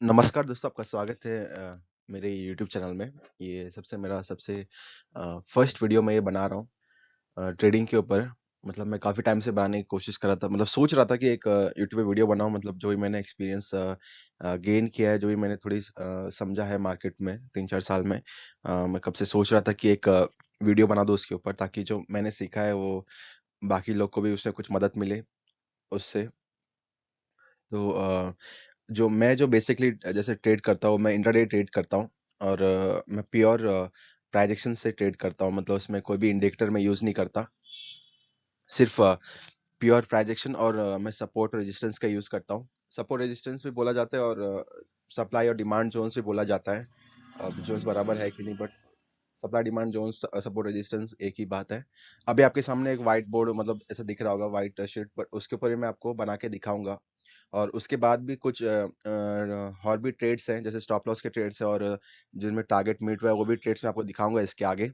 नमस्कार दोस्तों, आपका स्वागत है मेरे यूट्यूब चैनल में। ये मेरा सबसे फर्स्ट वीडियो मैं ये बना रहा हूँ ट्रेडिंग के ऊपर। मतलब मैं काफ़ी टाइम से बनाने की कोशिश कर रहा था, मतलब सोच रहा था कि एक यूट्यूब पे वीडियो बनाऊँ, मतलब जो भी मैंने एक्सपीरियंस गेन किया है, जो भी मैंने थोड़ी समझा है मार्केट में 3-4 साल में। मैं कब से सोच रहा था कि एक वीडियो बना दूँ उसके ऊपर, ताकि जो मैंने सीखा है वो बाकी लोग को भी उससे कुछ मदद मिले उससे। तो जो बेसिकली जैसे ट्रेड करता हूँ, मैं इंट्राडे ट्रेड करता हूँ और मैं प्योर प्राइजेक्शन से ट्रेड करता हूँ, मतलब उसमें कोई भी इंडिकेटर मैं यूज़ नहीं करता। सिर्फ प्योर प्राइजेक्शन और मैं सपोर्ट और रेजिस्टेंस का यूज़ करता हूँ। सपोर्ट रेजिस्टेंस भी बोला जाता है और सप्लाई और डिमांड ज़ोन्स भी बोला जाता है। अब ज़ोन्स बराबर है कि नहीं, but supply demand zones support resistance एक ही बात है। अभी आपके सामने एक व्हाइट बोर्ड, मतलब ऐसा दिख रहा होगा व्हाइट शीट पर, उसके ऊपर ही मैं आपको बना के दिखाऊँगा। और उसके बाद भी कुछ और भी ट्रेड्स हैं, जैसे स्टॉप लॉस के ट्रेड्स हैं और जिनमें टारगेट मीट हुआ है, वो भी ट्रेड्स मैं आपको दिखाऊँगा इसके आगे।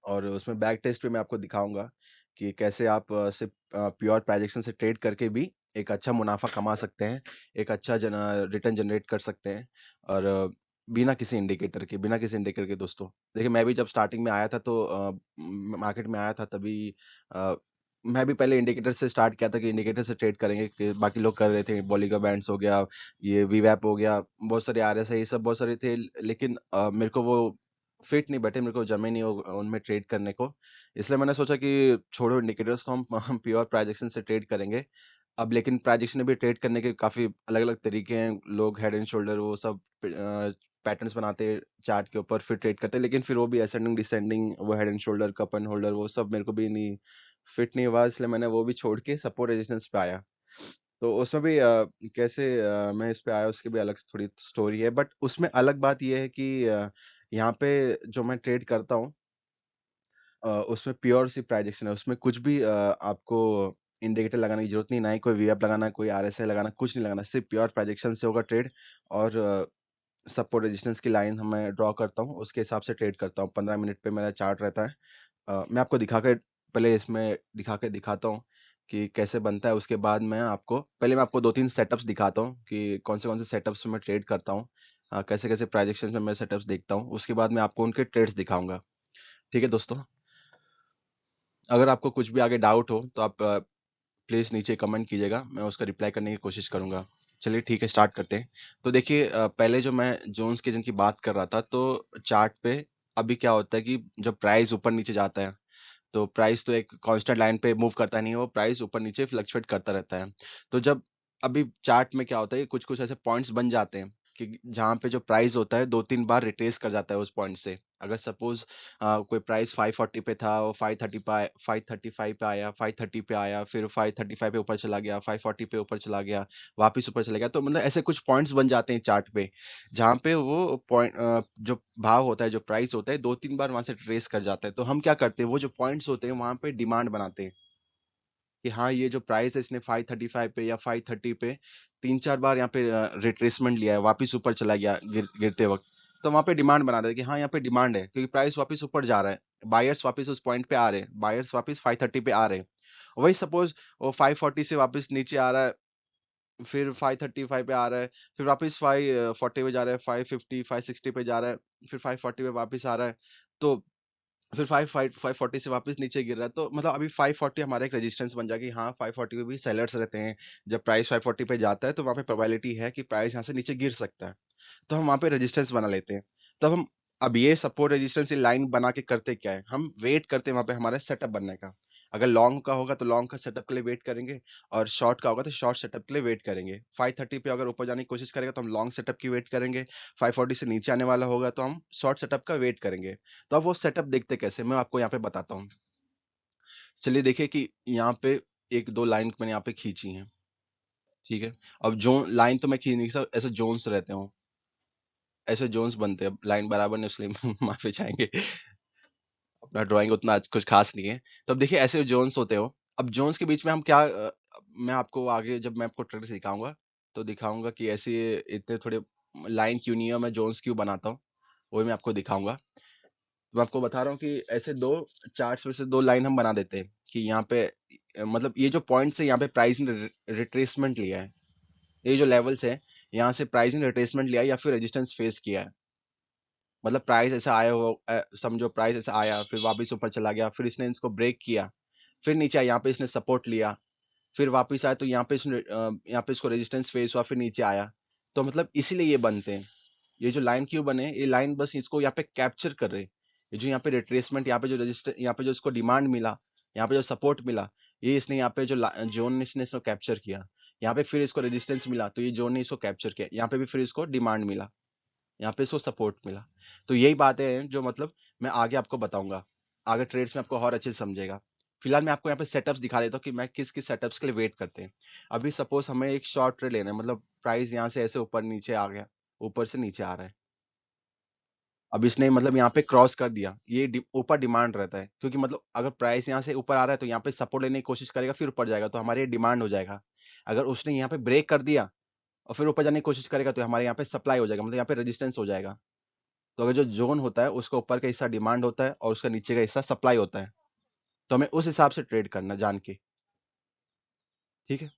और उसमें बैक टेस्ट पे मैं आपको दिखाऊँगा कि कैसे आप सिर्फ़ प्योर प्राइजेक्शन से ट्रेड करके भी एक अच्छा मुनाफ़ा कमा सकते हैं, एक अच्छा रिटर्न जनरेट कर सकते हैं और बिना किसी इंडिकेटर के दोस्तों। देखिए, मैं भी जब स्टार्टिंग में आया था तो मार्केट में आया था तभी अ, मैं भी पहले इंडिकेटर से स्टार्ट किया था कि इंडिकेटर से ट्रेड करेंगे, कि बाकी लोग कर रहे थे, बॉलिगर बैंड्स हो गया, ये वीवैप हो गया, बहुत सारे आरएसआई, ये सब बहुत सारे थे, लेकिन मेरे को वो फिट नहीं बैठे, मेरे को जमे नहीं उनमें ट्रेड करने को। इसलिए मैंने सोचा कि छोड़ो इंडिकेटर्स, तो हम प्योर प्राइजेक्शन से ट्रेड करेंगे। अब लेकिन प्राइजेक्शन में भी ट्रेड करने के काफ़ी अलग-अलग तरीके हैं। लोग हेड एंड शोल्डर वो सब पैटर्न्स बनाते हैं चार्ट के ऊपर, फिर ट्रेड करते हैं, लेकिन फिर वो भी असेंडिंग, डिसेंडिंग, वो head and shoulder, cup and holder, वो सब मेरे को भी नहीं फिट नहीं हुआ, इसलिए मैंने वो भी छोड़ के सपोर्ट रेजिस्टेंस पे आया। तो उसमें भी कैसे मैं इस पे आया, उसकी भी अलग थोड़ी स्टोरी है, बट उसमें अलग बात ये है कि यहाँ पे जो मैं ट्रेड करता हूँ उसमें प्योर सी प्राइजेक्शन है, उसमें कुछ भी आपको इंडिकेटर लगाने की जरूरत नहीं, ना ही कोई वीएप लगाना, कोई आरएसआई लगाना, कुछ नहीं लगाना, सिर्फ प्योर प्राइजेक्शन से होगा ट्रेड। और सपोर्ट रेजिस्टेंस की लाइन मैं ड्रॉ करता हूँ, उसके हिसाब से ट्रेड करता हूँ। 15 मिनट पे मेरा चार्ट रहता है। मैं आपको पहले इसमें दिखा के दिखाता हूँ कि कैसे बनता है। उसके बाद मैं आपको 2-3 सेटअप्स दिखाता हूँ कि कौन से सेटअप्स में मैं ट्रेड करता हूँ। कैसे-कैसे प्राइजेक्शंस में मैं सेटअप्स देखता हूँ। उसके बाद मैं आपको उनके ट्रेड्स दिखाऊँगा। ठीक है दोस्तों? अगर आपको कुछ भी आगे डाउट हो तो आप प्लीज़ नीचे कमेंट कीजिएगा, मैं उसका रिप्लाई करने की कोशिश करूँगा। चलिए ठीक है, स्टार्ट करते हैं। तो देखिए, पहले जो मैं जोन्स के जिनकी बात कर रहा था, तो चार्ट पे अभी क्या होता है कि जब प्राइस ऊपर-नीचे जाता है, तो प्राइस तो एक कांस्टेंट लाइन पे मूव करता नहीं है, वो प्राइस ऊपर-नीचे फ्लक्चुएट करता रहता है। तो जब अभी चार्ट में क्या होता है कि कुछ-कुछ ऐसे पॉइंट्स बन जाते हैं कि जहाँ पे जो प्राइस होता है 2-3 बार रिट्रेस कर जाता है उस पॉइंट से। अगर सपोज़ कोई प्राइस 540 पे था, वो 535 पे आया, 530 पे आया, फिर 535 पे ऊपर चला गया, 540 पे ऊपर चला गया, वापस ऊपर चला गया। तो मतलब ऐसे कुछ पॉइंट्स बन जाते हैं चार्ट पे, जहाँ पे वो जो भाव होता है, जो प्राइस होता है, 2-3 बार वहाँ से ट्रेस कर जाता है। तो हम क्या करते हैं, वो जो पॉइंट्स होते हैं, वहाँ पे डिमांड बनाते हैं कि हाँ, ये जो प्राइस है, इसने 535 पे या 530 पे 3-4 बार यहाँ पे रिट्रेसमेंट लिया है, वापिस ऊपर चला गया गिरते वक़्त। तो वहाँ पे डिमांड बना देते हैं कि हाँ, यहाँ पे डिमांड है, क्योंकि प्राइस वापिस ऊपर जा रहा है। बायर्स वापिस उस पॉइंट पे आ रहे हैं, बायर्स वापिस 530 पे आ रहे हैं। वही सपोज़ वो 540 से वापिस नीचे आ रहा है, फिर 535 पे आ रहा है, फिर वापिस 540 पे जा रहा है, 550, 560 पे जा रहा है, फिर 540 पे वापिस आ रहा है। तो फिर 540 से वापस नीचे गिर रहा है, तो मतलब अभी 540 हमारा एक रेजिस्टेंस बन जाएगा कि हाँ, 540 पे भी सेलर्स रहते हैं। जब प्राइस 540 पे जाता है, तो वहाँ पे प्रोबेबिलिटी है कि प्राइस यहाँ से नीचे गिर सकता है। तो हम वहाँ पे रेजिस्टेंस बना लेते हैं। तब हम अब ये सपोर्ट रेजिस्टेंस लाइन बना के करते क्या है, हम वेट करते हैं वहाँ पे हमारा सेटअप बनने का। अगर लॉन्ग का होगा तो लॉन्ग का सेटअप के लिए वेट करेंगे, और शॉर्ट का होगा तो शॉर्ट सेटअप के लिए वेट करेंगे। 530 पे अगर ऊपर जाने की कोशिश करेगा तो हम लॉन्ग सेटअप की वेट करेंगे। 540 से नीचे आने वाला होगा तो हम शॉर्ट सेटअप का वेट करेंगे। तो अब वो सेटअप देखते कैसे, मैं आपको यहाँ पे बताता हूँ। चलिए देखिए कि यहाँ पे 1-2 लाइन मैंने यहाँ पे खींची हैं, ठीक है? अब जो लाइन तो मैं खींच नहीं सकता, ऐसे ज़ोन्स रहते हो, ऐसे ज़ोन्स बनते हैं। अब लाइन बराबर नहीं, इसलिए माफ़ी चाहेंगे। अपना ड्राइंग उतना कुछ ख़ास नहीं है। तो अब देखिए, ऐसे ज़ोन्स होते हो। अब ज़ोन्स के बीच में हम मैं आपको आगे जब मैं आपको ट्रिक सिखाऊँगा, तो दिखाऊँगा कि ऐसे इतने थोड़े लाइन क्यों नहीं है, मैं ज़ोन्स क्यों बनाता हूँ, वो भी मैं आपको दिखाऊँगा। तो मैं आपको बता रहा हूँ कि ऐसे 2 चार्ट्स में से 2 लाइन हम बना देते हैं कि यहाँ पे मतलब ये जो पॉइंट्स है, यहाँ पे प्राइस ने रिट्रेसमेंट लिया है। ये जो लेवल्स है, यहाँ से प्राइस ने रिट्रेसमेंट लिया या फिर रेजिस्टेंस फेस किया है। मतलब प्राइस ऐसा आया हो, समझो प्राइस ऐसा आया फिर वापस ऊपर चला गया, फिर इसने इसको ब्रेक किया, फिर नीचे आया, यहाँ पे इसने सपोर्ट लिया, फिर वापस आया तो यहाँ पे इसने यहाँ पे इसको रेजिस्टेंस फेस हुआ, फिर नीचे आया। तो मतलब इसीलिए ये बनते हैं। ये जो लाइन क्यों बने, ये लाइन बस इसको यहाँ पे कैप्चर कर रहे हैं। ये जो यहाँ पे रिट्रेसमेंट, यहाँ पे जो रजिस्टर, यहाँ पे जो इसको डिमांड मिला, यहाँ पे जो सपोर्ट मिला, ये इसने यहाँ पे जो जोन ने इसने इसको कैप्चर किया। यहाँ पे फिर इसको रेजिस्टेंस मिला तो ये जोन ने इसको कैप्चर किया, यहाँ पे भी फिर इसको डिमांड मिला, यहाँ पे इसको सपोर्ट मिला। तो यही बातें हैं जो मतलब मैं आगे आपको बताऊंगा, आगे ट्रेड्स में आपको और अच्छे से समझेगा। फिलहाल मैं आपको यहाँ पे सेटअप्स दिखा देता हूँ कि मैं किस किस सेटअप्स के लिए वेट करते हैं। अभी सपोज हमें एक शॉर्ट ट्रेड लेना है, मतलब प्राइस यहाँ से ऐसे ऊपर नीचे आ गया, ऊपर से नीचे आ रहा है। अब इसने मतलब यहाँ पे क्रॉस कर दिया, ये ऊपर डिमांड रहता है, क्योंकि मतलब अगर प्राइस यहाँ से ऊपर आ रहा है तो यहाँ पे सपोर्ट लेने की कोशिश करेगा, फिर ऊपर जाएगा तो हमारे ये डिमांड हो जाएगा। अगर उसने यहाँ पे ब्रेक कर दिया और फिर ऊपर जाने की कोशिश करेगा तो हमारे यहाँ पे सप्लाई हो जाएगा, मतलब यहाँ पे रेजिस्टेंस हो जाएगा। तो अगर जो जोन होता है उसका ऊपर का हिस्सा डिमांड होता है और उसका नीचे का हिस्सा सप्लाई होता है, तो हमें उस हिसाब से ट्रेड करना जान के। ठीक है,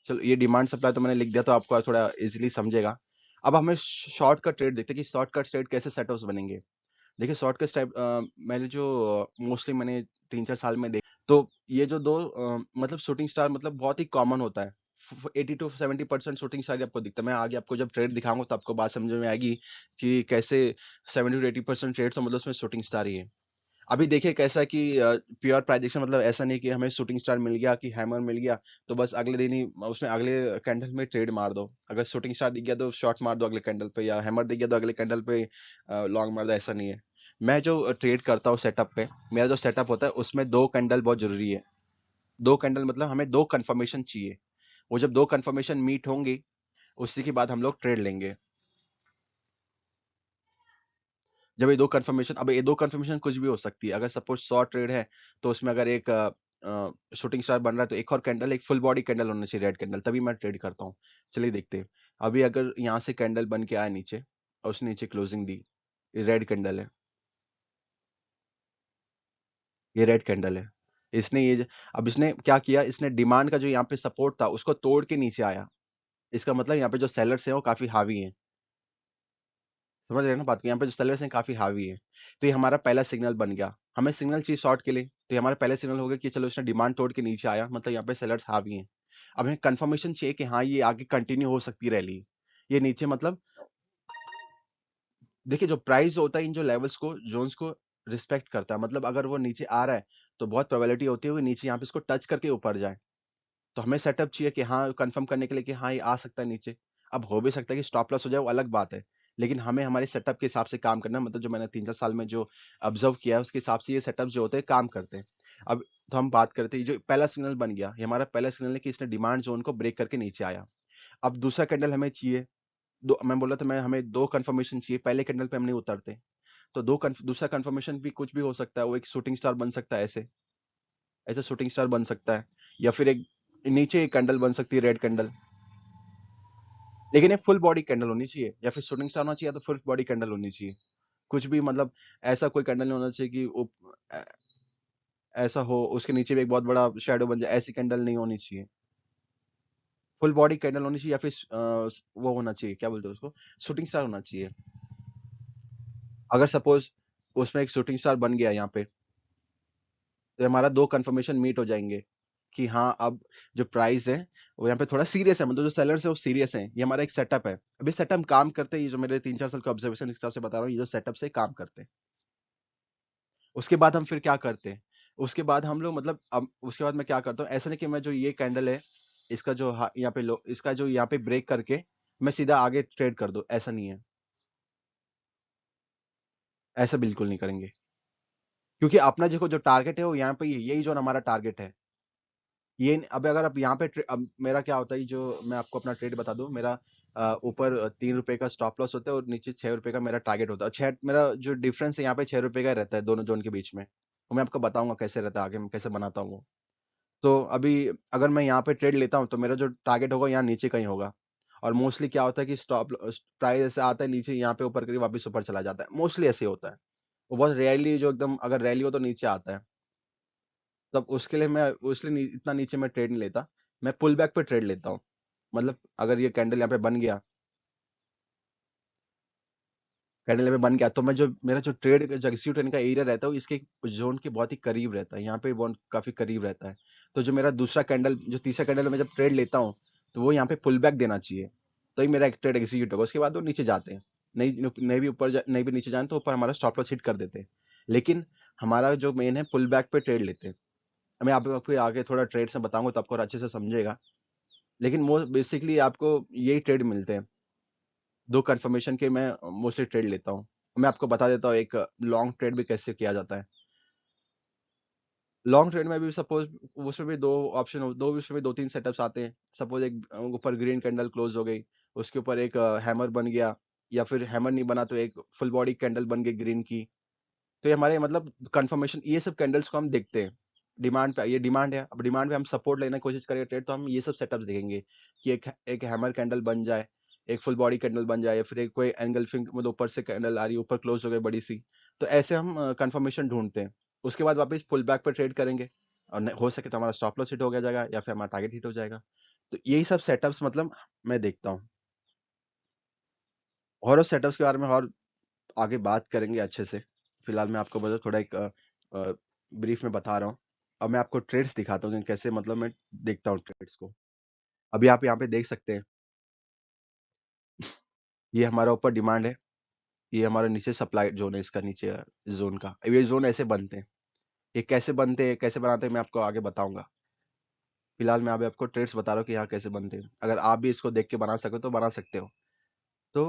चलो ये डिमांड सप्लाई तो मैंने लिख दिया, तो आपको थोड़ा इजीली समझेगा। अब हमें शॉर्ट का ट्रेड देखते हैं कि शॉर्ट का ट्रेड कैसे सेटअप्स बनेंगे। देखिए शॉर्ट का टाइप, मैंने जो मोस्टली मैंने 3-4 साल में देख, तो ये जो दो मतलब शूटिंग स्टार मतलब बहुत ही कॉमन होता है। 80 to 70% शूटिंग स्टार ही आपको दिखता है। मैं आगे आपको जब ट्रेड दिखाऊंगा तो आपको बात समझ में आएगी कि कैसे 70 to 80% ट्रेड तो मतलब उसमें शूटिंग स्टार ही है। अभी देखिए कैसा कि प्योर प्राइजेक्शन, मतलब ऐसा नहीं कि हमें शूटिंग स्टार मिल गया कि हैमर मिल गया तो बस अगले दिन ही उसमें अगले कैंडल में ट्रेड मार दो। अगर शूटिंग स्टार दिख गया तो शॉर्ट मार दो अगले कैंडल पे, या हैमर दिख गया तो अगले कैंडल पे लॉन्ग मार दो, ऐसा नहीं है। मैं जो ट्रेड करता हूँ सेटअप पे, मेरा जो सेटअप होता है उसमें दो कैंडल बहुत जरूरी है। दो कैंडल मतलब हमें दो कंफर्मेशन चाहिए। वो जब दो कंफर्मेशन मीट होंगी उसी के बाद हम लोग ट्रेड लेंगे। जब ये दो कंफर्मेशन, अब ये दो कंफर्मेशन कुछ भी हो सकती है। अगर सपोज शॉर्ट ट्रेड है तो उसमें अगर एक शूटिंग स्टार बन रहा है तो एक और कैंडल, एक फुल बॉडी कैंडल होना चाहिए, रेड कैंडल, तभी मैं ट्रेड करता हूँ। चलिए देखते हैं। अभी अगर यहाँ से कैंडल बन के आया नीचे और उसने नीचे क्लोजिंग दी, ये रेड कैंडल है, ये रेड कैंडल है। इसने अब इसने क्या किया, इसने डिमांड का जो यहाँ पे सपोर्ट था उसको तोड़ के नीचे आया। इसका मतलब यहाँ पे जो सेलर्स हैं वो काफी हावी हैं। समझ रहे हैं ना बात को, यहाँ पे जो सेलर्स हैं काफी हावी है। तो ये हमारा पहला सिग्नल बन गया। हमें सिग्नल चाहिए शॉर्ट के लिए, तो ये हमारा पहला सिग्नल हो गया कि चलो इसने डिमांड तोड़ के नीचे आया, मतलब यहाँ पे सेलर्स हावी हैं। अब हमें कंफर्मेशन चाहिए कि हाँ ये आगे कंटिन्यू हो सकती है रैली। ये नीचे मतलब देखिए जो प्राइस होता है इन जो लेवल्स को, जोन्स को रिस्पेक्ट करता है। मतलब अगर वो नीचे आ रहा है तो बहुत प्रोबेबिलिटी होती है वो नीचे यहाँ पे इसको टच करके ऊपर जाए। तो हमें सेटअप चाहिए कि हाँ कंफर्म करने के लिए कि हाँ ये आ सकता है नीचे। अब हो भी सकता है कि स्टॉप लॉस हो जाए, वो अलग बात है। लेकिन हमें हमारे सेटअप के हिसाब से काम करना है, मतलब जो मैंने 3-4 साल में जो ऑब्जर्व किया है उसके हिसाब से ये सेटअप जो होते हैं काम करते हैं। अब तो हम बात करते हैं, जो पहला सिग्नल बन गया, ये हमारा पहला सिग्नल है कि इसने डिमांड जोन को ब्रेक करके नीचे आया। अब दूसरा कैंडल हमें चाहिए। दो, मैं बोला था मैं हमें दो कंफर्मेशन चाहिए, पहले कैंडल पे हम नहीं उतरते। तो दूसरा कंफर्मेशन भी कुछ भी हो सकता है, वो एक शूटिंग स्टार बन सकता है, ऐसे ऐसे शूटिंग स्टार बन सकता है, या फिर एक नीचे एक कैंडल बन सकती है, रेड कैंडल। लेकिन ये फुल बॉडी कैंडल होनी चाहिए, या फिर शूटिंग स्टार होना चाहिए, या तो फुल बॉडी कैंडल होनी चाहिए। कुछ भी मतलब ऐसा कोई कैंडल नहीं होना चाहिए कि ऐसा हो उसके नीचे भी एक बहुत बड़ा शेडो बन जाए, ऐसी कैंडल नहीं होनी चाहिए। फुल बॉडी कैंडल होनी चाहिए, या फिर वो होना चाहिए, क्या बोलते हैं उसको, शूटिंग स्टार होना चाहिए। अगर सपोज उसमें एक शूटिंग स्टार बन गया यहाँ पे, तो हमारा दो कंफर्मेशन मीट हो जाएंगे कि हाँ अब जो प्राइस है वो यहाँ पे थोड़ा सीरियस है, मतलब जो सेलर्स है वो सीरियस है। ये हमारा एक सेटअप है। अभी सेटअप काम करते हैं, ये जो मेरे 3-4 साल के ऑब्जर्वेशन के हिसाब से बता रहा हूँ, ये जो सेटअप से काम करते हैं। उसके बाद हम फिर क्या करते हैं, उसके बाद हम लोग मतलब अब उसके बाद मैं क्या करता हूँ, ऐसा नहीं कि मैं जो ये कैंडल है इसका जो यहाँ पे लो, इसका जो यहाँ पे ब्रेक करके मैं सीधा आगे ट्रेड कर दूं, ऐसा नहीं है। ऐसा बिल्कुल नहीं करेंगे, क्योंकि अपना देखो जो टारगेट है वो यहाँ पे ही है, यही जो हमारा टारगेट है। ये अब अगर आप यहाँ पे अब मेरा क्या होता है, जो मैं आपको अपना ट्रेड बता दूं, मेरा ऊपर 3 रुपए का स्टॉप लॉस होता है और नीचे 6 रुपए का मेरा टारगेट होता है। छह मेरा जो डिफरेंस है यहाँ पे 6 रुपए का रहता है दोनों जोन के बीच में। वो मैं आपको बताऊंगा कैसे रहता है आगे, मैं कैसे बनाता हूँ वो। तो अभी अगर मैं यहाँ पे ट्रेड लेता हूँ तो मेरा जो टारगेट होगा यहाँ नीचे कहीं होगा। और मोस्टली क्या होता है कि स्टॉप प्राइस ऐसे आता है नीचे, यहाँ पे ऊपर करके वापस ऊपर चला जाता है, मोस्टली ऐसे होता है। वो बहुत रेयरली जो एकदम अगर रैली हो तो नीचे आता है। तब उसके लिए मैं इसलिए इतना नीचे मैं ट्रेड नहीं लेता, मैं पुल बैक पे ट्रेड लेता हूँ। मतलब अगर ये कैंडल यहाँ पे बन गया, कैंडल यहाँ पे बन गया, तो मैं जो मेरा जो ट्रेड जो एग्जीक्यूट होने का एरिया रहता है वो इसके जोन के बहुत ही करीब रहता है, यहाँ पे बहुत काफी करीब रहता है। तो जो मेरा दूसरा कैंडल, जो तीसरा कैंडल मैं जब ट्रेड लेता हूँ, तो वो यहाँ पे पुल बैक देना चाहिए, तो ही मेरा एक ट्रेड एग्जीक्यूट होगा। उसके बाद वो नीचे जाते हैं, नहीं भी नहीं भी नीचे जाए तो ऊपर हमारा स्टॉप लॉस हिट कर देते हैं। लेकिन हमारा जो मेन है पुल बैक पे ट्रेड लेते हैं। मैं आपको आगे थोड़ा ट्रेड से बताऊंगा तो आपको और अच्छे से समझेगा। लेकिन मोस्ट बेसिकली आपको यही ट्रेड मिलते हैं, दो कंफर्मेशन के मैं मोस्टली ट्रेड लेता हूँ। मैं आपको बता देता हूँ एक लॉन्ग ट्रेड भी कैसे किया जाता है। लॉन्ग ट्रेड में भी सपोज उसमें भी दो ऑप्शन, दो उसमें भी दो तीन सेटअप्स आते हैं। सपोज एक ऊपर ग्रीन कैंडल क्लोज हो गई, उसके ऊपर एक हैमर बन गया, या फिर हैमर नहीं बना तो एक फुल बॉडी कैंडल बन गई ग्रीन की। तो ये हमारे मतलब कंफर्मेशन, ये सब कैंडल्स को हम देखते हैं डिमांड पे। ये डिमांड है, अब डिमांड पे हम सपोर्ट लेने की कोशिश करेंगे ट्रेड, तो हम ये सब सेटअप्स देखेंगे कि एक हैमर कैंडल बन जाए, एक फुल बॉडी कैंडल बन जाए, या फिर एक कोई एंगल्फिंग मतलब ऊपर से कैंडल आ रही है, ऊपर क्लोज हो गई बड़ी सी। तो ऐसे हम कंफर्मेशन ढूंढते हैं। उसके बाद वापस पुल बैक पर ट्रेड करेंगे, और हो सके तो हमारा स्टॉप लॉस हिट हो गया जाएगा, या फिर हमारा टारगेट हिट हो जाएगा। तो यही सब सेटअप्स मतलब मैं देखता हूँ, और उस सेटअप्स के बारे में और आगे बात करेंगे अच्छे से। फिलहाल मैं आपको बस थोड़ा एक ब्रीफ में बता रहा हूँ। अब मैं आपको ट्रेड्स दिखाता हूँ कि कैसे मतलब मैं देखता हूँ ट्रेड्स को। अभी आप यहाँ पे देख सकते हैं, ये हमारा ऊपर डिमांड है, ये हमारा नीचे सप्लाई जोन है, इसका नीचे जोन का। अब ये जोन ऐसे बनते हैं, ये कैसे बनते हैं कैसे बनाते हैं मैं आपको आगे बताऊंगा। फिलहाल मैं अभी आपको ट्रेड्स बता रहा हूँ कि यहाँ कैसे बनते हैं। अगर आप भी इसको देख के बना सको तो बना सकते हो। तो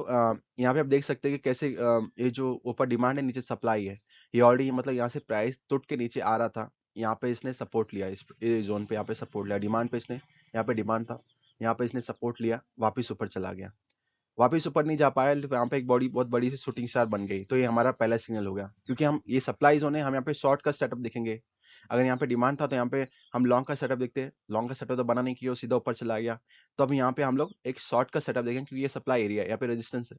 यहाँ पे आप देख सकते हैं कि कैसे ये जो ऊपर डिमांड है नीचे सप्लाई है। ये ऑलरेडी मतलब यहाँ से प्राइस टूट के नीचे आ रहा था, यहाँ पे इसने सपोर्ट लिया, इस जोन पे यहाँ पे सपोर्ट लिया, डिमांड पे इसने, यहाँ पे डिमांड था, यहाँ पे इसने सपोर्ट लिया, वापस ऊपर चला गया, वापस ऊपर नहीं जा पाया, तो यहाँ पे एक बॉडी बहुत बड़ी सी शूटिंग स्टार बन गई। तो ये हमारा पहला सिग्नल हो गया, क्योंकि हम ये सप्लाई जोन है, हम यहाँ पे शॉर्ट का सेटअप देखेंगे। अगर यहाँ पे डिमांड था तो यहाँ पे हम लॉन्ग का सेटअप देखते हैं, लॉन्ग का सेटअप तो बना नहीं किया, सीधा ऊपर चला गया। तो अब यहाँ पे हम लोग एक शॉर्ट का सेटअप देखेंगे, क्योंकि ये सप्लाई एरिया है, यहाँ पे रेजिस्टेंस है।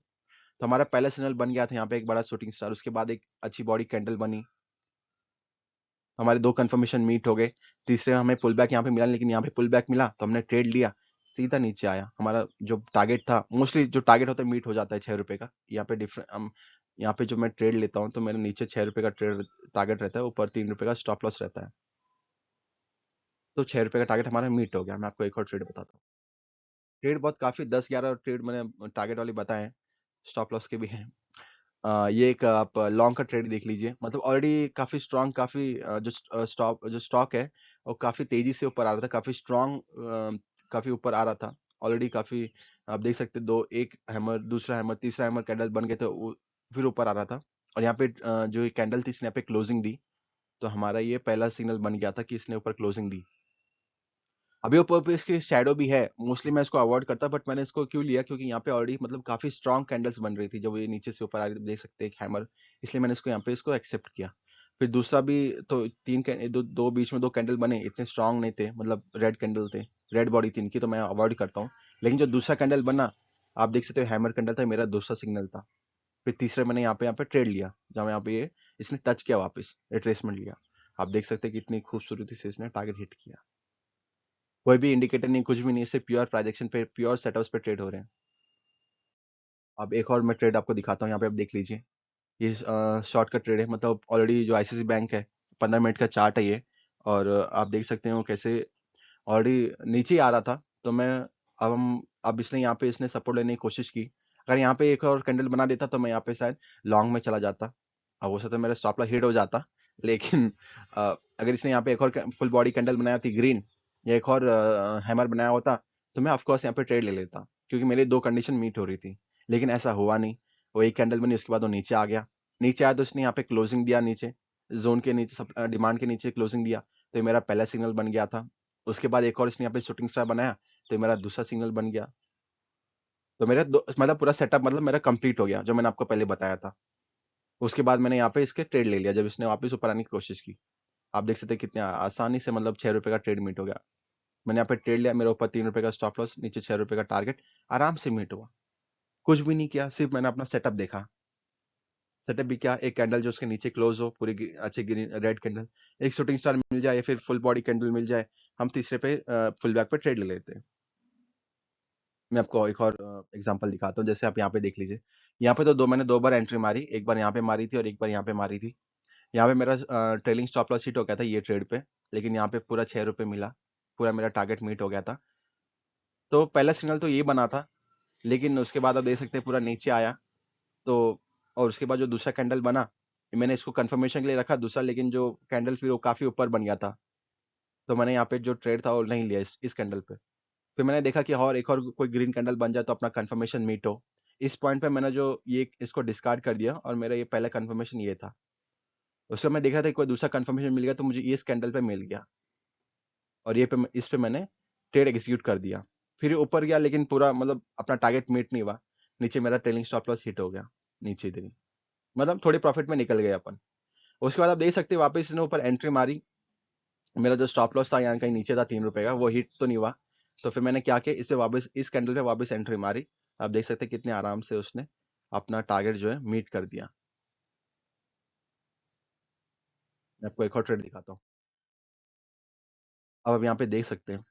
तो हमारा पहला सिग्नल बन गया था यहाँ पे एक बड़ा शूटिंग स्टार, उसके बाद एक अच्छी बॉडी कैंडल बनी, हमारे दो कंफर्मेशन मीट हो गए। तीसरे हमें पुल बैक यहाँ पे मिला, लेकिन यहाँ पे पुल बैक मिला तो हमने ट्रेड लिया, सीधा नीचे आया। हमारा जो टारगेट था, मोस्टली जो टारगेट होता है मीट हो जाता है 6 रुपए का। यहाँ पे डिफरेंट हम यहाँ पे जो मैं ट्रेड लेता हूँ तो मेरे नीचे 6 रुपए का ट्रेड टारगेट रहता है, ऊपर 3 रुपए का स्टॉप लॉस रहता है। तो 6 रुपए का टारगेट हमारा मीट हो गया। मैं आपको एक और ट्रेड बताता हूँ। ट्रेड बहुत काफी 10-11 ट्रेड मैंने टारगेट वाले बताए हैं, स्टॉप लॉस के भी हैं। ये एक आप लॉन्ग का ट्रेड देख लीजिए, मतलब ऑलरेडी काफी स्ट्रांग, काफी जो स्टॉक है वो काफी तेजी से ऊपर आ रहा था, काफी स्ट्रांग, काफी ऊपर आ रहा था ऑलरेडी, काफी। आप देख सकते हैं, दो एक हैमर, दूसरा हैमर, तीसरा हैमर कैंडल बन गए थे, फिर ऊपर आ रहा था। और यहाँ पे जो ये कैंडल थी इसने यहाँ पे क्लोजिंग दी, तो हमारा ये पहला सिग्नल बन गया था कि इसने ऊपर क्लोजिंग दी। अभी ऊपर पे इसकी शैडो भी है, मोस्टली मैं इसको अवॉइड करता, बट मैंने इसको क्यों लिया, क्योंकि यहाँ पे ऑलरेडी मतलब काफी स्ट्रांग कैंडल्स बन रही थी जब ये नीचे से ऊपर आ रही थी, देख सकते हैं एक हैमर। इसलिए मैंने इसको यहाँ पे इसको एक्सेप्ट किया। फिर दूसरा भी, तो दो बीच में दो कैंडल बने, इतने स्ट्रांग नहीं थे, मतलब रेड कैंडल थे, रेड बॉडी थी इनकी, तो मैं अवॉइड करता हूँ। लेकिन जो दूसरा कैंडल बना, आप देख सकते हो हैमर कैंडल था, मेरा दूसरा सिग्नल था। फिर तीसरे मैंने यहाँ पे ट्रेड लिया, जहाँ यहाँ पे ये इसने टच किया, वापस रिट्रेसमेंट लिया। आप देख सकते हैं कितनी खूबसूरती से इसने टारगेट हिट किया। कोई भी इंडिकेटर नहीं, कुछ भी नहीं, सिर्फ प्योर प्राइजेक्शन पे, प्योर सेटअप्स पे ट्रेड हो रहे हैं। अब एक और मैं ट्रेड आपको दिखाता हूँ, यहाँ पे आप देख लीजिए। ये शॉर्ट का ट्रेड है, मतलब ऑलरेडी जो आईसीसी बैंक है, 15 मिनट का चार्ट है ये। और आप देख सकते हो कैसे ऑलरेडी नीचे ही आ रहा था। तो मैं अब इसने यहाँ पे इसने सपोर्ट लेने की कोशिश की। अगर यहाँ पे एक और कैंडल बना देता तो मैं यहाँ पे शायद लॉन्ग में चला जाता, और हो सकता है मेरा स्टॉप लॉस हिट हो जाता। लेकिन अगर इसने यहाँ पे एक और फुल बॉडी कैंडल बनाया होती ग्रीन, या एक और हैमर बनाया होता, तो मैं ऑफकोर्स यहाँ पे ट्रेड ले लेता, क्योंकि मेरी दो कंडीशन मीट हो रही थी। लेकिन ऐसा हुआ नहीं, वो एक कैंडल बनी, उसके बाद वो नीचे आ गया। नीचे आया तो उसने यहाँ पे क्लोजिंग दिया, नीचे जोन के नीचे, डिमांड के नीचे क्लोजिंग दिया। तो ये मेरा पहला सिग्नल बन गया था। उसके बाद एक और इसने यहाँ पे शूटिंग स्टार बनाया, तो ये मेरा दूसरा सिग्नल बन गया। तो मेरा मतलब पूरा सेटअप मतलब मेरा कंप्लीट हो गया, जो मैंने आपको पहले बताया था। उसके बाद मैंने यहाँ पे इसके ट्रेड ले लिया, जब इसने वापस ऊपर आने की कोशिश की। आप देख सकते हैं कितने आसानी से मतलब 6 रुपए का ट्रेड मीट हो गया। मैंने यहाँ पे ट्रेड लिया, मेरे ऊपर 3 रुपए का स्टॉप लॉस, नीचे 6 रुपए का टारगेट, आराम से मीट हुआ। कुछ भी नहीं किया, सिर्फ मैंने अपना सेटअप देखा। सेटअप भी क्या, एक कैंडल जो उसके नीचे क्लोज हो, पूरी अच्छी ग्रीन रेड कैंडल, एक शूटिंग स्टार मिल जाए या फिर फुल बॉडी कैंडल मिल जाए, हम तीसरे पे फुल बैक पे ट्रेड ले लेते हैं। मैं आपको एक और एग्जांपल दिखाता हूँ। जैसे आप यहाँ पे देख लीजिए, यहाँ पे तो मैंने 2 बार एंट्री मारी, एक बार यहाँ पे मारी थी और एक बार यहाँ पे मारी थी। यहाँ पे मेरा ट्रेलिंग स्टॉप लॉस हिट हो गया था ये ट्रेड पे, लेकिन यहाँ पे पूरा ₹6 मिला, पूरा मेरा टारगेट मीट हो गया था। तो पहला सिग्नल तो ये बना था, लेकिन उसके बाद आप देख सकते हैं पूरा नीचे आया। तो और उसके बाद जो दूसरा कैंडल बना, मैंने इसको कंफर्मेशन के लिए रखा दूसरा, लेकिन जो कैंडल फिर वो काफी ऊपर बन गया था। तो मैंने यहाँ पे जो ट्रेड था वो नहीं लिया इस कैंडल पे। फिर मैंने देखा कि और एक और कोई ग्रीन कैंडल बन जाए तो अपना कंफर्मेशन मीट हो। इस पॉइंट पे मैंने जो ये इसको डिस्कार्ड कर दिया और मेरा ये पहला कंफर्मेशन ये था। उसके बाद मैं देखा था कि कोई दूसरा कंफर्मेशन मिल गया तो मुझे ये इस कैंडल पे मिल गया और इस पे मैंने ट्रेड एग्जीक्यूट कर दिया। फिर ये ऊपर गया लेकिन पूरा मतलब अपना टारगेट मीट नहीं हुआ। नीचे मेरा ट्रेलिंग स्टॉप लॉस हिट हो गया, नीचे इधर ही। मतलब थोड़े प्रॉफिट में निकल गए अपन। उसके बाद आप देख सकते हैं वापस इसने ऊपर एंट्री मारी। मेरा जो स्टॉप लॉस था यहाँ कहीं नीचे था ₹3 का, वो हिट तो नहीं हुआ। तो फिर मैंने क्या किया, इसे वापस इस कैंडल पे वापस एंट्री मारी। आप देख सकते हैं कितने आराम से उसने अपना टारगेट जो है मीट कर दिया। मैं आपको एक और ट्रेड दिखाता हूँ। अब आप यहाँ पे देख सकते हैं,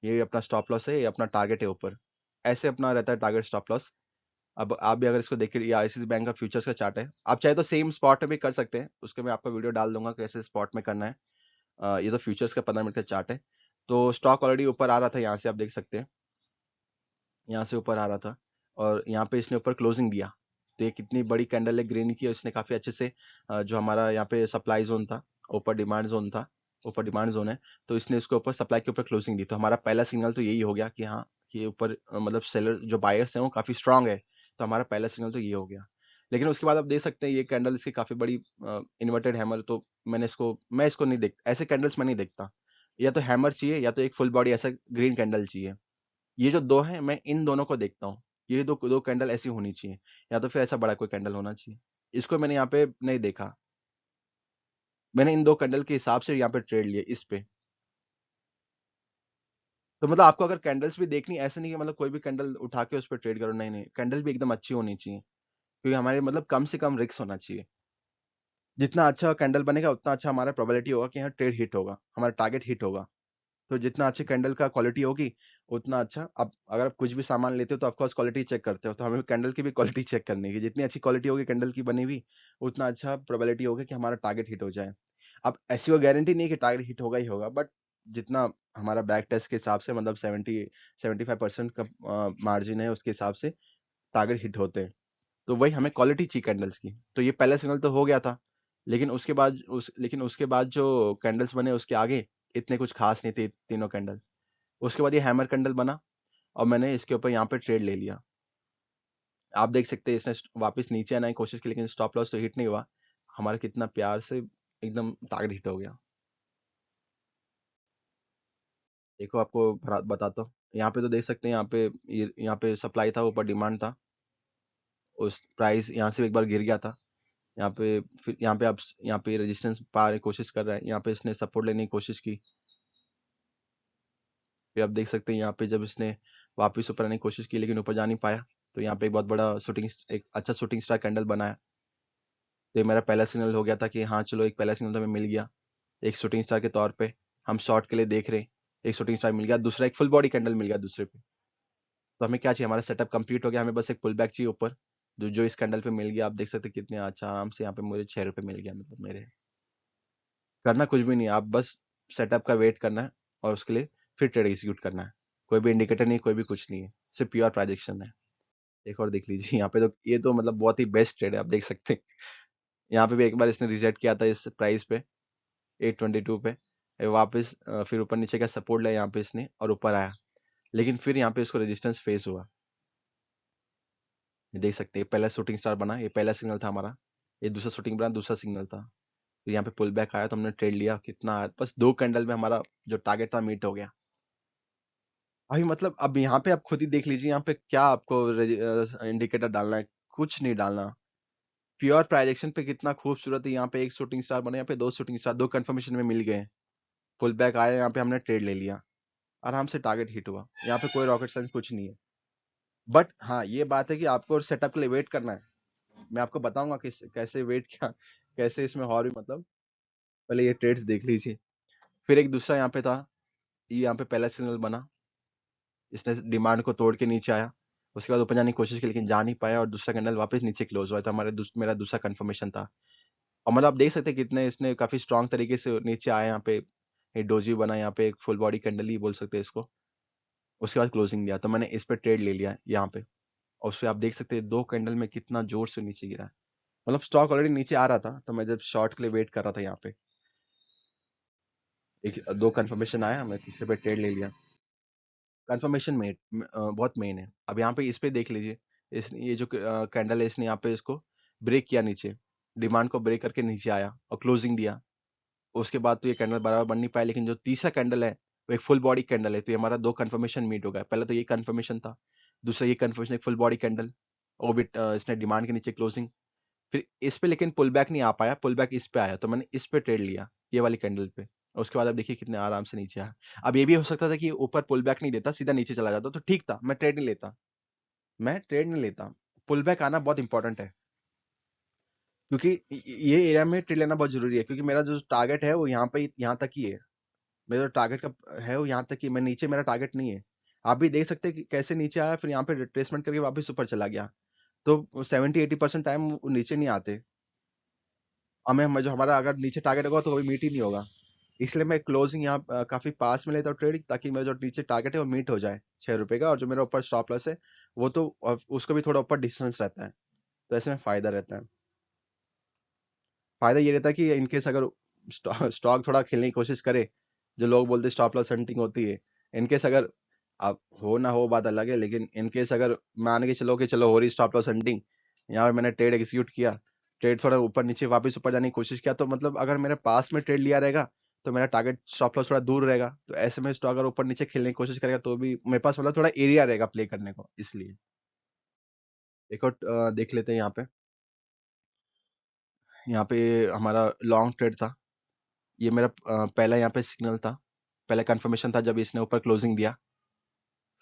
ये अपना स्टॉप लॉस है, ये अपना टारगेट है ऊपर। ऐसे अपना रहता है टारगेट स्टॉप लॉस। अब आप भी अगर इसको देखिए, ये आईसीआईसी बैंक का फ्यूचर्स का चार्ट है। आप चाहे तो सेम स्पॉट में भी कर सकते हैं, उसके मैं आपको वीडियो डाल दूंगा कैसे स्पॉट में करना है। ये तो फ्यूचर्स का 15 मिनट का चार्ट है। तो स्टॉक ऑलरेडी ऊपर आ रहा था, यहाँ से आप देख सकते हैं, यहाँ से ऊपर आ रहा था और यहाँ पे इसने ऊपर क्लोजिंग दिया। तो ये कितनी बड़ी कैंडल है ग्रीन की, और इसने काफी अच्छे से जो हमारा यहाँ पे सप्लाई जोन था, ऊपर डिमांड जोन था, ऊपर डिमांड जोन है, तो इसने इसके ऊपर सप्लाई के ऊपर क्लोजिंग दी। तो हमारा पहला सिग्नल तो यही हो गया कि हाँ, ये ऊपर मतलब सेलर जो बायर्स हैं वो काफी स्ट्रांग है। तो हमारा पहला सिग्नल तो ये हो गया। लेकिन उसके बाद आप देख सकते हैं ये कैंडल इसकी काफी बड़ी इन्वर्टेड हैमर। तो मैं इसको नहीं देख, ऐसे कैंडल्स मैं नहीं देखता। या तो हैमर चाहिए या तो एक फुल बॉडी ऐसा ग्रीन कैंडल चाहिए। ये जो 2 हैं, मैं इन दोनों को देखता हूँ। ये 2 कैंडल ऐसी होनी चाहिए, या तो फिर ऐसा बड़ा कोई कैंडल होना चाहिए। इसको मैंने यहाँ पे नहीं देखा। मैंने इन 2 कैंडल के हिसाब से यहाँ पे ट्रेड लिए इस पे। तो मतलब आपको अगर कैंडल्स भी देखनी, ऐसे नहीं कि मतलब कोई भी कैंडल उठा के उस पे ट्रेड करो, नहीं, नहीं। कैंडल भी एकदम अच्छी होनी चाहिए, क्योंकि हमारे मतलब कम से कम रिस्क होना चाहिए। जितना अच्छा कैंडल बनेगा उतना अच्छा हमारा प्रोबेबिलिटी होगा कि हाँ ट्रेड हिट होगा, हमारा टारगेट हिट होगा। तो जितना अच्छी कैंडल का क्वालिटी होगी, उतना अच्छा। अब अगर आप कुछ भी सामान लेते हो तो ऑफ कोर्स क्वालिटी चेक करते हो, तो हमें कैंडल की भी क्वालिटी चेक करनी है। जितनी अच्छी क्वालिटी होगी कैंडल की बनी हुई, उतना अच्छा प्रोबेबिलिटी होगा कि हमारा टारगेट हिट हो जाए। अब ऐसी कोई गारंटी नहीं है कि टारगेट हिट होगा ही होगा, बट जितना हमारा बैक टेस्ट के हिसाब से मतलब 75% का मार्जिन है, उसके हिसाब से टारगेट हिट होते हैं। तो वही हमें क्वालिटी चाहिए कैंडल्स की। तो ये पहला सिग्नल तो हो गया था, लेकिन उसके बाद जो कैंडल्स बने उसके आगे इतने कुछ खास नहीं थे तीनों कैंडल। उसके बाद ये हैमर कैंडल बना और मैंने इसके ऊपर यहाँ पे ट्रेड ले लिया। आप देख सकते हैं इसने वापस नीचे आने की कोशिश की, लेकिन स्टॉप लॉस तो हिट नहीं हुआ। हमारा कितना प्यार से एकदम टारगेट हिट हो गया। देखो आपको बताता हूँ। यहाँ पे तो देख सकते हैं, यहाँ पे सप्लाई था, ऊपर डिमांड था। उस प्राइस यहाँ से एक बार गिर गया था। यहाँ पे फिर यहाँ पे रेजिस्टेंस पाने की कोशिश कर रहा है। यहाँ पे इसने सपोर्ट लेने की कोशिश की। फिर आप देख सकते हैं यहाँ पे जब इसने वापस ऊपर आने की कोशिश की, लेकिन ऊपर जा नहीं पाया। तो यहाँ पे एक बहुत बड़ा एक अच्छा शूटिंग स्टार कैंडल बनाया। तो ये मेरा पहला सिग्नल हो गया था कि हाँ चलो, एक पहला सिग्नल तो हमें मिल गया एक शूटिंग स्टार के तौर पे। हम शॉर्ट के लिए देख रहे हैं, एक शूटिंग स्टार मिल गया, दूसरा एक फुल बॉडी कैंडल मिल गया दूसरे पे। तो हमें क्या चाहिए, हमारा सेटअप कंप्लीट हो गया। हमें बस एक पुल बैक चाहिए ऊपर, जो जो इस कैंडल पे मिल गया। आप देख सकते हैं कितने अच्छा आराम से यहाँ पे मुझे ₹6 मिल गया। मतलब मेरे करना कुछ भी नहीं है, आप बस सेटअप का वेट करना है और उसके लिए फिर ट्रेड एग्जीक्यूट करना है। कोई भी इंडिकेटर नहीं, कोई भी कुछ नहीं है, सिर्फ प्योर प्रेडिक्शन है। एक और देख लीजिए यहाँ पे, तो ये तो मतलब बहुत ही बेस्ट ट्रेड है, आप देख सकते हैं। यहाँ पे भी एक बार इसने रिजेक्ट किया था इस प्राइस पे, 822 पे। वापस फिर ऊपर नीचे का सपोर्ट लिया यहाँ पे इसने और ऊपर आया, लेकिन फिर यहाँ पे इसको रेजिस्टेंस फेस हुआ। ये देख सकते हैं, पहला शूटिंग स्टार बना, ये पहला सिग्नल था हमारा। ये दूसरा शूटिंग बना, दूसरा सिग्नल था। फिर यहाँ पे पुल बैक आया तो हमने ट्रेड लिया। कितना आया? बस 2 कैंडल में हमारा जो टारगेट था मीट हो गया। अभी मतलब अब यहाँ पे आप खुद ही देख लीजिए, यहाँ पे क्या आपको इंडिकेटर डालना है, कुछ नहीं डालना। प्योर प्राइजेक्शन पे कितना खूबसूरत है। यहाँ पे एक शूटिंग स्टार बने, यहाँ पे 2 शूटिंग स्टार, 2 कंफर्मेशन में मिल गए। पुल बैक आया, यहाँ पे हमने ट्रेड ले लिया, आराम से टारगेट हिट हुआ। यहाँ पे कोई रॉकेट साइंस कुछ नहीं है। बट हाँ, ये बात है कि आपको सेटअप के लिए वेट करना है। मैं आपको बताऊंगा कि कैसे वेट क्या, कैसे इसमें और भी मतलब। पहले ये ट्रेड्स देख लीजिए। फिर एक दूसरा यहाँ पे था, ये यहाँ पे पहला सिग्नल बना, इसने डिमांड को तोड़ के नीचे आया, उसके बाद ऊपर जाने की कोशिश की लेकिन जा नहीं पाया और दूसरा कैंडल वापस नीचे क्लोज हुआ, तो मेरा दूसरा कंफर्मेशन था। और मतलब आप देख सकते हैं कितने इसने काफी स्ट्रांग तरीके से नीचे आया, यहाँ पे एक डोजी बना, यहाँ पे एक फुल बॉडी कैंडल ही बोल सकते हैं इसको। उसके बाद क्लोजिंग दिया, तो मैंने इस पे ट्रेड ले लिया यहाँ पे। और उससे आप देख सकते हैं 2 कैंडल में कितना जोर से नीचे गिरा है। मतलब स्टॉक ऑलरेडी नीचे आ रहा था, तो मैं जब शॉर्ट के लिए वेट कर रहा था यहाँ पे, एक 2 कंफर्मेशन आया, मैं तीसरे पे ट्रेड ले लिया। कंफर्मेशन बहुत मेन है। अब यहाँ पे इस पे देख लीजिए, इस ये जो कैंडल है इसने यहाँ पे इसको ब्रेक किया नीचे, डिमांड को ब्रेक करके नीचे आया और क्लोजिंग दिया। उसके बाद तो ये कैंडल बराबर बन नहीं पाया, लेकिन जो तीसरा कैंडल है वो एक फुल बॉडी कैंडल है, तो ये हमारा 2 कंफर्मेशन मीट हो गया। पहले तो ये कंफर्मेशन था, दूसरा ये कंफर्मेशन एक फुल बॉडी कैंडल, वो भी इसने डिमांड के नीचे क्लोजिंग। फिर इस पे लेकिन पुल बैक नहीं आ पाया, पुल बैक इस पे आया, तो मैंने इस पे ट्रेड लिया, ये वाली कैंडल पे। और उसके बाद आप देखिए कितने आराम से नीचे आया। अब ये भी हो सकता था कि ऊपर पुल बैक नहीं देता, सीधा नीचे चला जाता, तो ठीक था, मैं ट्रेड नहीं लेता। पुल बैक आना बहुत इंपॉर्टेंट है, क्योंकि ये एरिया में ट्रेड लेना बहुत जरूरी है, क्योंकि मेरा जो टारगेट है वो यहाँ पे यहाँ तक ही है। मेरा टारगेट का है वो यहाँ तक ही, मैं नीचे मेरा टारगेट नहीं है। आप भी देख सकते हैं कि कैसे नीचे आया, फिर यहाँ पे रिट्रेसमेंट करके वापस ऊपर चला गया। तो 70-80% टाइम वो नीचे नहीं आते। हमें जो हमारा अगर नीचे टारगेट होगा तो कभी मीट ही नहीं होगा। इसलिए मैं क्लोजिंग यहाँ काफी पास में लेता हूँ ट्रेड, ताकि मेरा जो नीचे टारगेट है वो मीट हो जाए ₹6 का, और जो मेरा ऊपर स्टॉप लॉस है वो तो उसको भी थोड़ा ऊपर डिस्टेंस रहता है, तो ऐसे में फायदा रहता है। फायदा ये रहता है कि इनकेस अगर स्टॉक थोड़ा खेलने की कोशिश करे, जो लोग बोलते हैं स्टॉप लॉस हंटिंग होती है, इनकेस अगर आप हो ना हो बात अलग है, लेकिन इनकेस अगर मान के चलो कि चलो हो रही स्टॉप लॉस हंटिंग, यहाँ पे मैंने ट्रेड एग्जीक्यूट किया, ट्रेड थोड़ा ऊपर नीचे वापस ऊपर जाने की कोशिश किया, तो मतलब अगर मेरे पास में ट्रेड लिया रहेगा तो मेरा टारगेट स्टॉप लॉस थोड़ा दूर रहेगा, तो ऐसे में स्टॉक अगर ऊपर नीचे खेलने की कोशिश करेगा तो भी मेरे पास मतलब थोड़ा एरिया रहेगा प्ले करने को, इसलिए। एक और देख लेते हैं यहाँ पे। यहाँ पे हमारा लॉन्ग ट्रेड था, ये मेरा पहला यहाँ पे सिग्नल था, पहला कंफर्मेशन था जब इसने ऊपर क्लोजिंग दिया।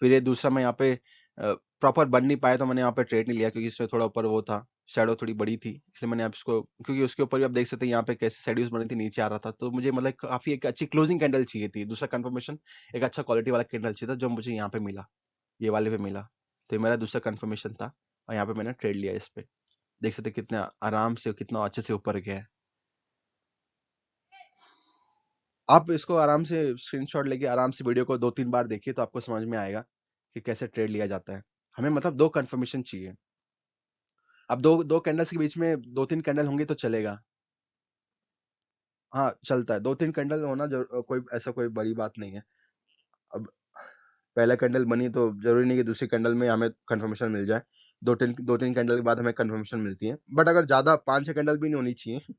फिर ये दूसरा मैं यहाँ पे प्रॉपर बन नहीं पाया, तो मैंने यहाँ पे ट्रेड नहीं लिया, क्योंकि इसमें थोड़ा ऊपर वो था, शैडो थोड़ी बड़ी थी, इसलिए मैंने आप इसको, क्योंकि उसके ऊपर भी आप देख सकते हैं यहाँ पे कैसे शेडोज बनी थी, नीचे आ रहा था, तो मुझे मतलब काफी एक अच्छी क्लोजिंग कैंडल चाहिए थी, दूसरा कंफर्मेशन एक अच्छा क्वालिटी वाला कैंडल चाहिए था, जो मुझे यहाँ पे मिला, ये वाले पे मिला। तो ये मेरा दूसरा कंफर्मेशन था, और यहाँ पे मैंने ट्रेड लिया इस पे। देख सकते हैं कितने आराम से कितना अच्छे से ऊपर गया है। आप इसको आराम से स्क्रीनशॉट लेके आराम से वीडियो को 2-3 बार देखिए, तो आपको समझ में आएगा कि कैसे ट्रेड लिया जाता है। हमें मतलब 2 कंफर्मेशन चाहिए। अब 2 कैंडल्स के बीच में 2-3 कैंडल होंगे तो चलेगा। हाँ, चलता है। 2-3 कैंडल होना कोई ऐसा कोई बड़ी बात नहीं है। अब पहला कैंडल बनी तो ज़रूरी नहीं कि दूसरी कैंडल में हमें कंफर्मेशन मिल जाए। 2-3 कैंडल के बाद हमें कंफर्मेशन मिलती है। बट अगर ज़्यादा 5-6 कैंडल भी नहीं होनी चाहिए।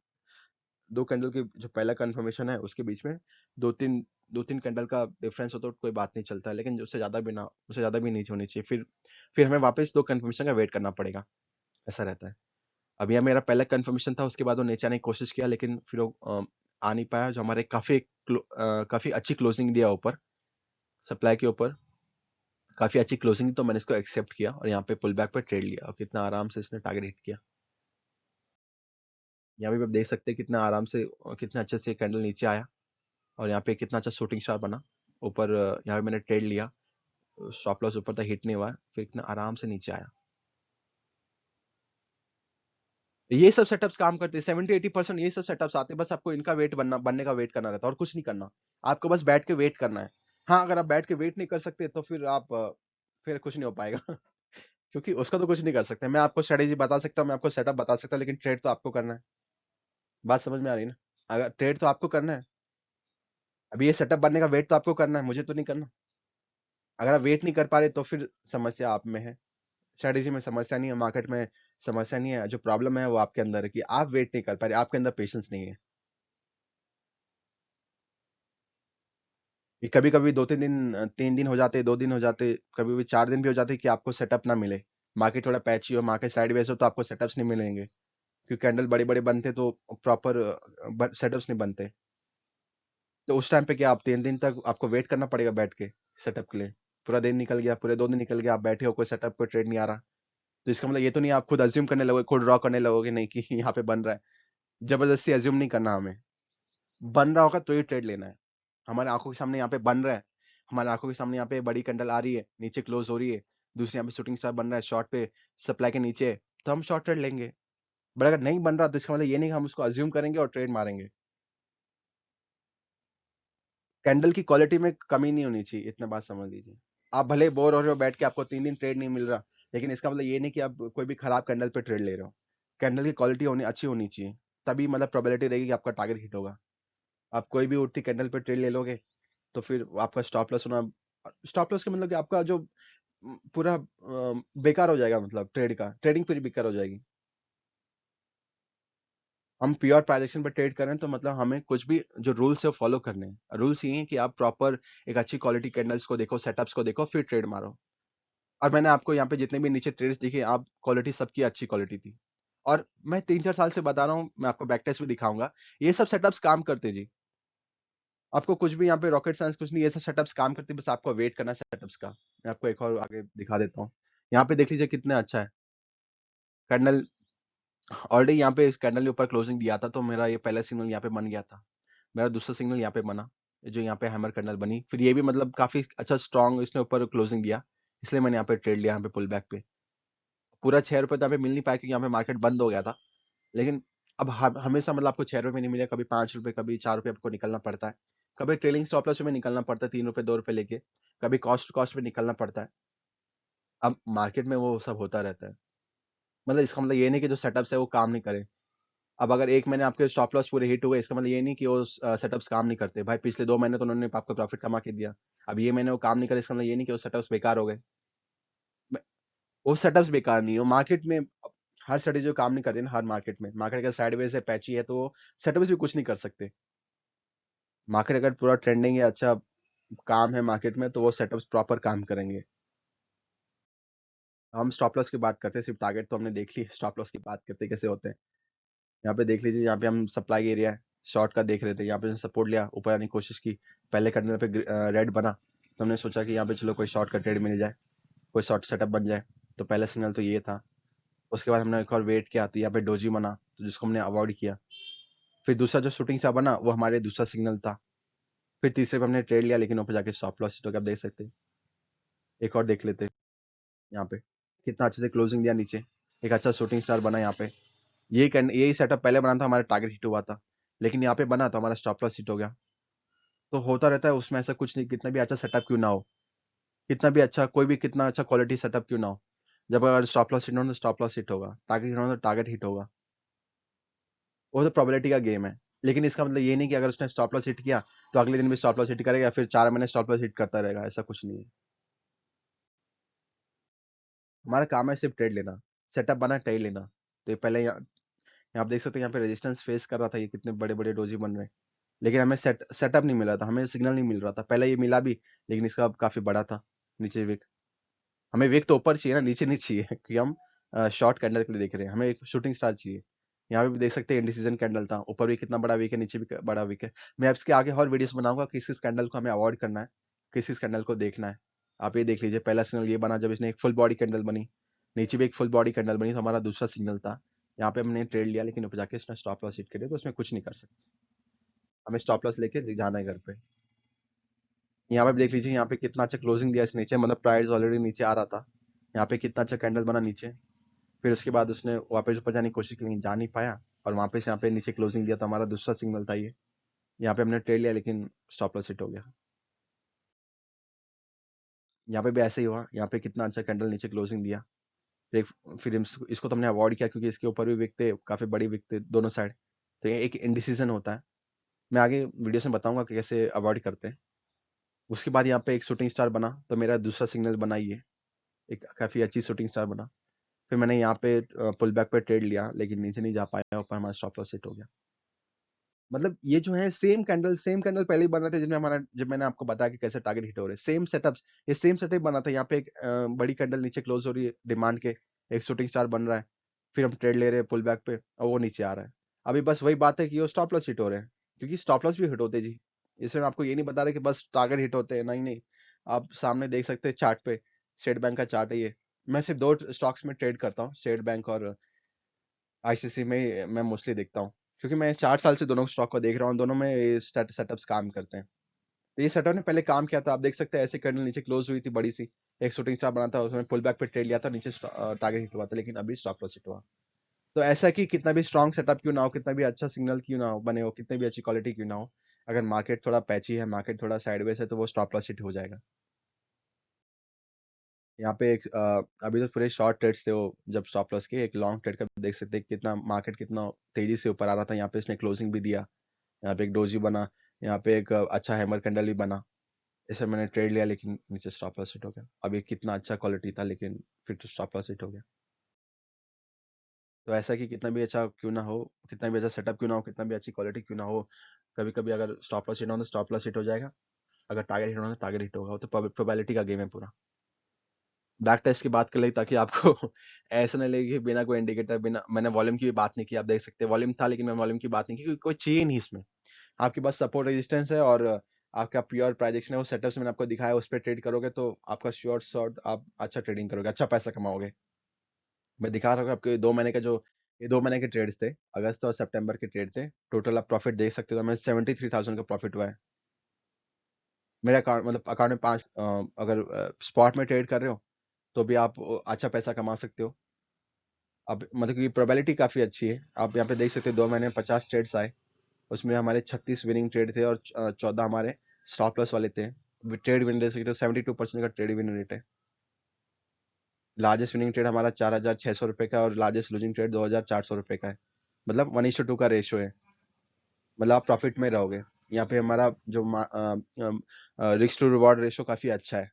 2 कैंडल के जो पहला कंफर्मेशन है उसके बीच में 2-3 2-3 कैंडल का डिफरेंस हो तो कोई बात नहीं चलता है, लेकिन उससे ज़्यादा भी नहीं होनी चाहिए। फिर हमें वापस 2 कंफर्मेशन का वेट करना पड़ेगा, ऐसा रहता है। अब यह मेरा पहला कंफर्मेशन था, उसके बाद वो नीचे आने की कोशिश किया, लेकिन फिर वो आ नहीं पाया, जो हमारे काफ़ी अच्छी क्लोजिंग दिया ऊपर, सप्लाई के ऊपर काफ़ी अच्छी क्लोजिंग, तो मैंने इसको एक्सेप्ट किया और यहाँ पे पुल बैक पे ट्रेड लिया, और कितना आराम से इसने टारगेट हिट किया। यहाँ भी आप देख सकते हैं कितना आराम से कितने अच्छे से कैंडल नीचे आया, और यहाँ पे कितना अच्छा शूटिंग स्टार बना ऊपर। यहाँ पे मैंने ट्रेड लिया, स्टॉप लॉस ऊपर तक हिट नहीं हुआ, फिर इतना आराम से नीचे आया। ये सब सेटअप्स काम करते हैं, 70-80% ये सब सेटअप्स आते हैं, बस आपको इनका बनने का वेट करना रहता है, और कुछ नहीं करना। आपको बस बैठ के वेट करना है। हाँ, अगर आप बैठ के वेट नहीं कर सकते तो फिर कुछ नहीं हो पाएगा। क्योंकि उसका तो कुछ नहीं कर सकते। मैं आपको स्ट्रेटेजी बता सकता हूँ, मैं आपको सेटअप बता सकता हूँ, लेकिन ट्रेड तो आपको करना है। बात समझ में आ रही है ना? अगर ट्रेड तो आपको करना है, अभी ये सेटअप बनने का वेट तो आपको करना है, मुझे तो नहीं करना। अगर आप वेट नहीं कर पा रहे तो फिर समस्या आप में है। स्ट्रेटेजी में समस्या नहीं है, मार्केट में समस्या नहीं है, जो प्रॉब्लम है वो आपके अंदर है कि आप वेट नहीं कर पा रहे, आपके अंदर पेशेंस नहीं है। कि कभी-कभी 2-3 दिन 3 दिन हो जाते, 2 दिन हो जाते, कभी-कभी 4 दिन भी हो जाते कि आपको सेटअप ना मिले। मार्केट थोड़ा पैची हो, मार्केट साइडवेज हो, तो आपको सेटअप्स नहीं मिलेंगे। क्योंकि कैंडल बड़े-बड़े बनते तो प्रॉपर सेटअप्स नहीं बनते। तो उस टाइम पे क्या आप 3 दिन तक आपको वेट करना पड़ेगा बैठ के सेटअप के लिए। पूरा दिन निकल गया, पूरे 2 दिन निकल गया, आप बैठे हो, कोई सेटअप, कोई ट्रेड नहीं आ रहा। तो इसका मतलब ये तो नहीं आप खुद अज़्यूम करने लगोगे, खुद ड्रॉ करने लगोगे नहीं कि यहाँ पे बन रहा है। जबरदस्ती अज़्यूम नहीं करना हमें। बन रहा होगा तो ही ट्रेड लेना है। हमारे आँखों के सामने यहाँ पे बन रहा है, हमारे आंखों के सामने यहाँ पे बड़ी कैंडल आ रही है, नीचे क्लोज हो रही है, दूसरी यहाँ पे शूटिंग स्टार बन रहा है शॉर्ट पे, सप्लाई के नीचे, तो हम शॉर्ट ट्रेड लेंगे। बट अगर नहीं बन रहा तो इसका मतलब ये नहीं कि हम उसको अज्यूम करेंगे और ट्रेड मारेंगे। कैंडल की क्वालिटी में कमी नहीं होनी चाहिए, इतना बात समझ लीजिए। आप भले बोर हो रहे हो बैठ के, आपको 3 दिन ट्रेड नहीं मिल रहा, लेकिन इसका मतलब ये नहीं कि आप कोई भी खराब कैंडल पे ट्रेड ले रहे हो। कैंडल की क्वालिटी होनी अच्छी होनी चाहिए, तभी मतलब प्रोबेबिलिटी रहेगी कि आपका टारगेट हिट होगा। आप कोई भी उठती कैंडल पे ट्रेड ले लोगे तो फिर आपका स्टॉप लॉस होना, स्टॉप लॉस का मतलब कि आपका जो पूरा बेकार हो जाएगा, मतलब ट्रेडिंग पूरी बेकार हो जाएगी। हम प्योर प्राइजेक्शन पे ट्रेड करें तो मतलब हमें कुछ भी जो रूल्स है वो फॉलो करने हैं। रूल्स ये हैं कि आप प्रॉपर एक अच्छी क्वालिटी कैंडल्स को देखो, सेटअप्स को देखो, फिर ट्रेड मारो। और मैंने आपको यहाँ पे जितने भी नीचे ट्रेड्स दिखे, आप क्वालिटी सबकी अच्छी क्वालिटी थी। और मैं 3-4 साल से बता रहा हूँ, मैं आपको बैक टेस्ट भी दिखाऊंगा। ये सब सेटअप्स काम करते जी। आपको कुछ भी यहाँ पे रॉकेट साइंस कुछ नहीं, ये सब सेटअप्स काम करते, बस आपको वेट करना है सेटअप्स का। मैं आपको एक और आगे दिखा देता हूँ। यहाँ पे देख लीजिए कितना अच्छा है कैंडल। ऑलरेडी यहाँ पे इस कैंडल के ऊपर क्लोजिंग दिया था, तो मेरा ये पहला सिग्नल यहाँ पे बन गया था। मेरा दूसरा सिग्नल यहाँ पे बना, जो यहाँ पे हैमर कैंडल बनी, फिर ये भी मतलब काफी अच्छा स्ट्रॉन्ग इसने ऊपर क्लोजिंग दिया, इसलिए मैंने यहाँ पे ट्रेड लिया यहाँ पे पुल बैक पे। पूरा 6 रुपए तो यहाँ पे मिल नहीं पाया क्योंकि यहाँ पे मार्केट बंद हो गया था। लेकिन अब हमेशा मतलब आपको 6 रुपए में नहीं मिलेगा, कभी 5 रुपए, कभी 4 रुपए आपको निकलना पड़ता है। कभी ट्रेलिंग स्टॉप लॉस में निकलना पड़ता है, 3 रुपए 2 रुपए लेके। कभी कॉस्ट टू कॉस्ट में निकलना पड़ता है। अब मार्केट में वो सब होता रहता है। मतलब इसका मतलब ये नहीं कि जो सेटअप्स है वो काम नहीं करे। अब अगर 1 महीने आपके स्टॉप लॉस पूरे हिट हुए, इसका मतलब ये नहीं कि वो सेटअप्स काम नहीं करते। भाई पिछले 2 महीने तो उन्होंने आपको प्रॉफिट कमा के दिया। अब ये महीने वो काम नहीं करे, इसका मतलब ये नहीं कि वो सेटअप्स बेकार हो गए। मैं- वो सेटअप्स बेकार नहीं है, वो मार्केट में हर स्ट्रेटेजी जो काम नहीं करती ना, हर मार्केट में, मार्केट अगर साइडवेज है, पैची है, तो सेटअप्स भी कुछ नहीं कर सकते। मार्केट अगर पूरा ट्रेंडिंग है, अच्छा काम है मार्केट में, तो वो सेटअप्स प्रॉपर काम करेंगे। हम स्टॉप लॉस की बात करते हैं, सिर्फ टारगेट तो हमने देख ली, स्टॉप लॉस की बात करते हैं कैसे होते हैं। यहाँ पे देख लीजिए, यहाँ पे हम सप्लाई एरिया है, शॉर्ट का देख रहे थे, यहाँ पे सपोर्ट लिया, ऊपर आने की कोशिश की, पहले करने पे रेड बना, तो हमने सोचा कि यहाँ पे चलो कोई शॉर्ट का ट्रेड मिल जाए, कोई शॉर्ट सेटअप बन जाए। तो पहला सिग्नल तो ये था। उसके बाद हमने एक और वेट किया, तो यहाँ पे डोजी बना, तो जिसको हमने अवॉइड किया। फिर दूसरा जो शूटिंग स्टार बना, वो हमारे दूसरा सिग्नल था। फिर तीसरे पे हमने ट्रेड लिया, लेकिन ऊपर जाके स्टॉप लॉस हिट हो गया, आप देख सकते हैं। एक और देख लेते हैं, यहाँ पे कितना अच्छे से क्लोजिंग दिया नीचे, एक अच्छा शूटिंग स्टार बना यहाँ पे। यही सेटअप पहले बना था, हमारा टारगेट हिट हुआ था, लेकिन यहाँ पे बना तो हमारा स्टॉप लॉस हिट हो गया। तो होता रहता है उसमें, ऐसा कुछ नहीं, कितना भी अच्छा सेटअप क्यों ना हो, कितना भी अच्छा, कोई भी कितना अच्छा क्वालिटी सेटअप क्यों ना हो, जब अगर स्टॉप लॉस हिट हो तो स्टॉप लॉस हिट होगा, टारगेट हिट हो तो टारगेट हिट होगा। वो तो प्रोबेबिलिटी का गेम है। लेकिन इसका मतलब ये नहीं कि अगर उसने स्टॉप लॉस हिट किया तो अगले दिन भी स्टॉप लॉस हिट करेगा, या फिर 4 महीने स्टॉप लॉस हिट करता रहेगा, ऐसा कुछ नहीं है। हमारा काम है सिर्फ ट्रेड लेना, सेटअप बना ट्रेड लेना। तो ये पहले यहाँ आप देख सकते हैं, यहाँ पे रेजिस्टेंस फेस कर रहा था, ये कितने बड़े बड़े डोजी बन रहे हैं, लेकिन हमें सेटअप नहीं मिल रहा था, हमें सिग्नल नहीं मिल रहा था। पहले ये मिला भी, लेकिन इसका अब काफी बड़ा था नीचे विक। हमें विक तो ऊपर चाहिए ना, नीचे नहीं चाहिए क्योंकि हम शॉर्ट कैंडल के लिए देख रहे हैं, हमें एक शूटिंग स्टार चाहिए। यहाँ पे भी देख सकते हैं इंडिसीजन कैंडल था, ऊपर भी कितना बड़ा विक है, नीचे भी बड़ा विक है। मैं अब इसके आगे और वीडियोस बनाऊंगा, किस किस कैंडल को हमें अवॉइड करना है, किस किस कैंडल को देखना है। आप ये देख लीजिए, पहला सिग्नल ये बना जब इसने एक फुल बॉडी कैंडल बनी, नीचे भी एक फुल बॉडी कैंडल बनी, तो हमारा दूसरा सिग्नल था। यहाँ पे हमने ट्रेड लिया, लेकिन ऊपर जाके इसने स्टॉप लॉस हिट कर दिया, तो उसमें कुछ नहीं कर सकते। हमें स्टॉप लॉस लेके जाना है घर पे। यहाँ पे भी देख लीजिए, यहाँ पे कितना अच्छा क्लोजिंग दिया इस नीचे, मतलब प्राइस ऑलरेडी नीचे आ रहा था। यहाँ पे कितना अच्छा कैंडल बना नीचे। फिर उसके बाद उसने वापस ऊपर जाने की कोशिश की, लेकिन जा नहीं पाया, और वापस यहाँ पे नीचे क्लोजिंग दिया, तो हमारा दूसरा सिग्नल था ये। यहाँ पे हमने ट्रेड लिया, लेकिन स्टॉप लॉस हिट हो गया। यहाँ पे भी ऐसे ही हुआ, यहाँ पे कितना अच्छा कैंडल नीचे क्लोजिंग दिया। फिर इसको तो हमने अवॉइड किया, क्योंकि इसके ऊपर भी विकते, काफी बड़ी विकते दोनों साइड। तो ये एक इंडिसीजन होता है। मैं आगे वीडियो में बताऊंगा कि कैसे अवॉइड करते हैं। उसके बाद यहाँ पे एक शूटिंग स्टार बना, तो मेरा दूसरा सिग्नल बना ये, एक काफी अच्छी शूटिंग स्टार बना। फिर मैंने यहाँ पे पुल बैक पे ट्रेड लिया, लेकिन नीचे नहीं जा पाया, ऊपर हमारा स्टॉप लॉस हिट हो गया। मतलब ये जो है सेम कैंडल पहले ही बन रहे थे, जिनमें हमारा, जब मैंने आपको बताया कि कैसे टारगेट हिट हो रहे हैं, सेम सेटअप्स, ये सेम सेटअप बना था। यहाँ पे एक बड़ी कैंडल नीचे क्लोज हो रही है डिमांड के, एक शूटिंग स्टार बन रहा है, फिर हम ट्रेड ले रहे हैं पुल बैक पे, और वो नीचे आ रहा है। अभी बस वही बात है कि वो स्टॉप लॉस हिट हो रहे हैं, क्योंकि स्टॉप लॉस भी हिट होते हैं जी। इसमें आपको ये नहीं बता रहे कि बस टारगेट हिट होते हैं, नहीं नहीं। आप सामने देख सकते हैं चार्ट पे, स्टेट बैंक का चार्ट है ये। मैं सिर्फ 2 स्टॉक्स में ट्रेड करता हूँ, स्टेट बैंक और आईसीसी में मैं मोस्टली देखता हूँ, क्योंकि मैं 4 साल से दोनों स्टॉक को देख रहा हूँ, दोनों में सेटअप्स काम करते हैं। तो ये सेटअप ने पहले काम किया था, आप देख सकते हैं ऐसे कैंडल नीचे क्लोज हुई थी बड़ी सी, एक शूटिंग स्टार बना था, उसमें पुल बैक पे ट्रेड लिया था, नीचे टारगेट हिट हुआ था, लेकिन अभी स्टॉप लॉस हिट हुआ। तो ऐसा है कि कितना भी स्ट्रॉन्ग सेटअप क्यों ना हो, कितना भी अच्छा सिग्नल क्यों ना हो बने हो, कितनी भी अच्छी क्वालिटी क्यों ना हो, अगर मार्केट थोड़ा पैची है, मार्केट थोड़ा साइडवेज है, तो वो स्टॉप लॉस हिट हो जाएगा। यहाँ पे एक अभी तो पूरे शॉर्ट ट्रेड्स थे वो, जब स्टॉप लॉस के एक लॉन्ग ट्रेड का देख सकते हैं कितना मार्केट कितना तेजी से ऊपर आ रहा था। यहाँ पे इसने क्लोजिंग भी दिया, यहाँ पे एक डोजी बना, यहाँ पे एक अच्छा हैमर कैंडल भी बना, इसे मैंने ट्रेड लिया, लेकिन नीचे स्टॉप लॉस हिट हो गया। अब ये कितना अच्छा क्वालिटी था, लेकिन फिर तो स्टॉप लॉस हिट हो गया। तो ऐसा कि कितना भी अच्छा क्यों ना हो, कितना भी अच्छा सेटअप क्यों ना हो, कितना भी अच्छी क्वालिटी क्यों ना हो, कभी कभी अगर स्टॉप लॉस हिट हो तो स्टॉप लॉस हिट हो जाएगा, अगर टारगेट हिट होना तो टारगेट हिट होगा। वो तो प्रोबेबिलिटी का गेम है पूरा। बैक टेस्ट की बात कर ली ताकि आपको ऐसा नहीं लगे कि बिना कोई इंडिकेटर, बिना मैंने वॉल्यूम की भी बात नहीं की। आप देख सकते हैं वॉल्यूम था, लेकिन मैं वॉल्यूम की बात नहीं की क्योंकि कोई चाहिए नहीं इसमें। आपके पास सपोर्ट रेजिस्टेंस है और आपका प्योर प्राइजेक्शन है, वो सेटअप्स मैंने आपको दिखाया, उस पर ट्रेड करोगे तो आपका श्योर शॉट आप अच्छा ट्रेडिंग करोगे, अच्छा पैसा कमाओगे। मैं दिखा रहा हूँ आपके 2 महीने का जो, ये 2 महीने के ट्रेड्स थे, अगस्त और सितंबर के ट्रेड थे। टोटल आप प्रॉफिट देख सकते हो, तो हमें 73,000 का प्रॉफिट हुआ है। मेरा अकाउंट मतलब अकाउंट में 5 अगर स्पॉट में ट्रेड कर रहे हो तो भी आप अच्छा पैसा कमा सकते हो। अब मतलब कि प्रोबेबिलिटी काफ़ी अच्छी है। आप यहाँ पे देख सकते हो 2 महीने में 50 ट्रेड्स आए, उसमें हमारे 36 विनिंग ट्रेड थे और 14 हमारे स्टॉप लॉस वाले थे। ट्रेड विन देख सकते हो, 72% का ट्रेड विन रेट है। लार्जेस्ट विनिंग ट्रेड हमारा 4,600 रुपए का और लार्जेस्ट लूजिंग ट्रेड 2,400 रुपए का है। मतलब 1:2 का रेशियो है। मतलब आप प्रॉफिट में रहोगे। यहाँ पे हमारा जो रिस्क टू रिवॉर्ड रेशियो काफी अच्छा है।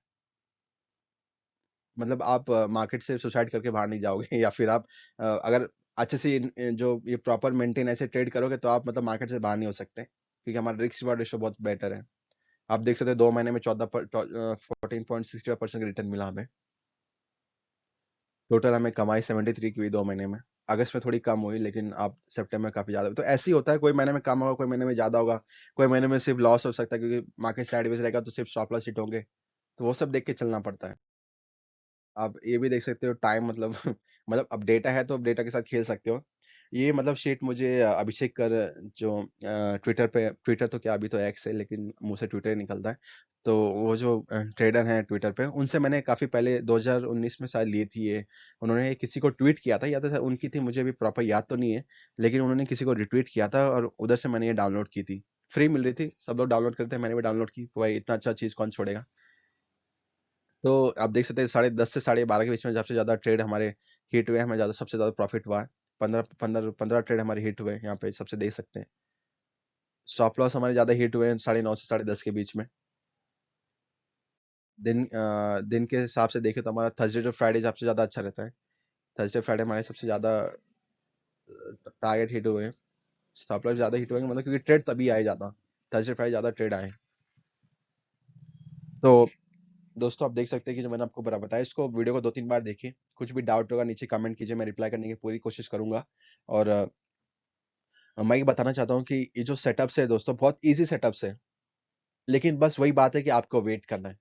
मतलब आप मार्केट से सुसाइड करके बाहर नहीं जाओगे या फिर आप अगर अच्छे से जो ये प्रॉपर मेंटेन ऐसे ट्रेड करोगे तो आप मतलब मार्केट से बाहर नहीं हो सकते, क्योंकि हमारा रिस्क रिवॉर्ड रेशियो बहुत बेटर है। आप देख सकते हो 2 महीने में 14.65% का रिटर्न मिला हमें। टोटल हमें कमाई 73 की हुई 2 महीने में। अगस्त में थोड़ी कम हुई, लेकिन आप सितंबर में काफी ज्यादा हुई। तो ऐसे ही होता है, कोई महीने में कम होगा, कोई महीने में ज्यादा होगा, कोई महीने में सिर्फ लॉस हो सकता है क्योंकि मार्केट साइडवेज रहेगा तो सिर्फ स्टॉप लॉस हिट होंगे। तो वो सब देख के चलना पड़ता है। आप ये भी देख सकते हो टाइम मतलब मतलब अब डेटा है तो अब डेटा के साथ खेल सकते हो। ये मतलब शीट मुझे अभिषेक कर जो ट्विटर पे, ट्विटर तो क्या अभी तो एक्स है, लेकिन मुंह से ट्विटर ही निकलता है। तो वो जो ट्रेडर हैं ट्विटर पे, उनसे मैंने काफी पहले 2019 में शायद ली थी ये। उन्होंने किसी को ट्वीट किया था, या तो शायद उनकी थी, मुझे अभी प्रॉपर याद तो नहीं है, लेकिन उन्होंने किसी को रिट्वीट किया था और उधर से मैंने ये डाउनलोड की थी। फ्री मिल रही थी, सब लोग डाउनलोड करते हैं, मैंने भी डाउनलोड की। भाई इतना अच्छा चीज कौन छोड़ेगा। तो आप देख सकते हैं 10:30 से 12:30 के बीच में सबसे ज़्यादा ट्रेड हमारे हिट हुए, हमें सबसे ज़्यादा प्रॉफिट हुआ है। 15 ट्रेड हमारे हिट हुए, यहाँ पे सबसे देख सकते हैं। स्टॉप लॉस हमारे ज़्यादा हिट हुए हैं 9:30 से 10:30 के बीच में। दिन के हिसाब से देखें तो हमारा थर्सडे टू फ्राइडे सबसे ज़्यादा अच्छा रहता है। थर्सडे फ्राइडे हमारे सबसे ज़्यादा टारगेट हिट हुए हैं। स्टॉप लॉस ज़्यादा हिट हुए मतलब क्योंकि ट्रेड तभी आए ज़्यादा, थर्सडे फ्राइडे ज़्यादा ट्रेड आए। तो दोस्तों आप देख सकते हैं कि जो मैंने आपको बताया, इसको वीडियो को 2-3 बार देखिए। कुछ भी डाउट होगा नीचे कमेंट कीजिए, मैं रिप्लाई करने की पूरी कोशिश करूंगा। और मैं ये बताना चाहता हूँ कि ये जो सेटअप्स है दोस्तों, बहुत ईज़ी सेटअप्स है, लेकिन बस वही बात है कि आपको वेट करना है।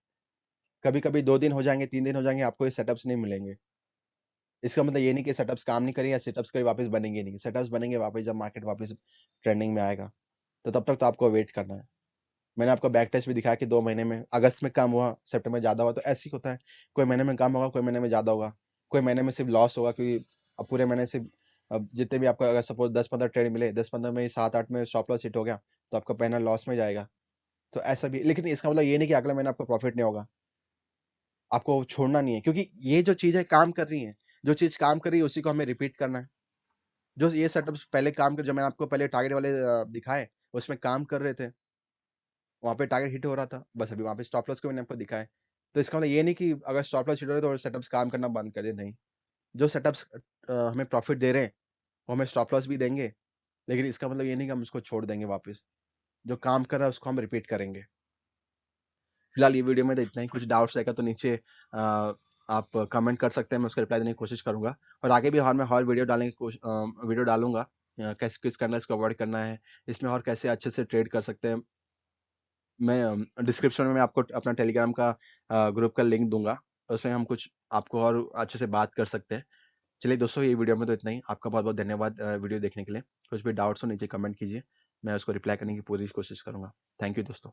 कभी-कभी 2 दिन हो जाएँगे, 3 दिन हो जाएँगे, आपको ये सेटअप्स नहीं मिलेंगे। इसका मतलब ये नहीं कि सेटअप्स काम नहीं करेंगे या सेटअप्स कभी वापस बनेंगे नहीं। सेटअप्स बनेंगे वापस जब मार्केट वापस ट्रेंडिंग में आएगा, तो तब तक तो आपको वेट करना है। मैंने आपको बैक टेस्ट भी दिखाया कि 2 महीने में अगस्त में कम हुआ, सितंबर में ज़्यादा हुआ, तो ऐसे ही होता है। कोई महीने में कम होगा, कोई महीने में ज़्यादा होगा। कोई महीने में सिर्फ लॉस होगा क्योंकि अब पूरे महीने सिर्फ अब जितने भी आपको अगर सपोज़ 10-15 ट्रेड मिले, 10-15 में 7-8 में स्टॉप लॉस हिट हो गया, तो आपका महीना लॉस में जाएगा। तो ऐसा भी, लेकिन इसका मतलब ये नहीं कि अगले महीने आपको प्रॉफिट नहीं होगा। आपको छोड़ना नहीं है, क्योंकि ये जो चीज़ें काम कर रही हैं, जो चीज़ काम कर रही है उसी को हमें रिपीट करना है। जो ये सेटअप्स पहले काम कर, जो मैंने आपको पहले टारगेट वाले दिखाए, उसमें काम कर रहे थे। वहाँ पे टारगेट हिट हो रहा था। बस अभी वहाँ पे स्टॉप लॉस को मैंने आपको दिखाया है। तो इसका मतलब ये नहीं कि अगर स्टॉप लॉस हिट हो रहा है तो सेटअप्स काम करना बंद कर दें, नहीं। जो सेटअप्स हमें प्रॉफिट दे रहे हैं, वो हमें स्टॉप लॉस भी देंगे, लेकिन इसका मतलब ये नहीं कि हम उसको छोड़ देंगे वापस। जो काम कर रहा है उसको हम रिपीट करेंगे। फिलहाल ये वीडियो में तो इतना ही। कुछ डाउट्स रहेगा तो नीचे आप कमेंट कर सकते हैं, मैं उसका रिप्लाई देने की कोशिश करूँगा। और आगे भी और मैं और वीडियो डालने की वीडियो डालूँगा। कैसे किस कैंडल्स को अवॉइड करना है, इसमें और कैसे अच्छे से ट्रेड कर सकते हैं। मैं डिस्क्रिप्शन में मैं आपको अपना टेलीग्राम का ग्रुप का लिंक दूँगा। उसमें हम कुछ आपको और अच्छे से बात कर सकते हैं। चलिए दोस्तों, ये वीडियो में तो इतना ही। आपका बहुत-बहुत धन्यवाद वीडियो देखने के लिए। कुछ भी डाउट्स हो नीचे कमेंट कीजिए। मैं उसको रिप्लाई करने की पूरी कोशिश करूँगा। थैंक यू दोस्तों।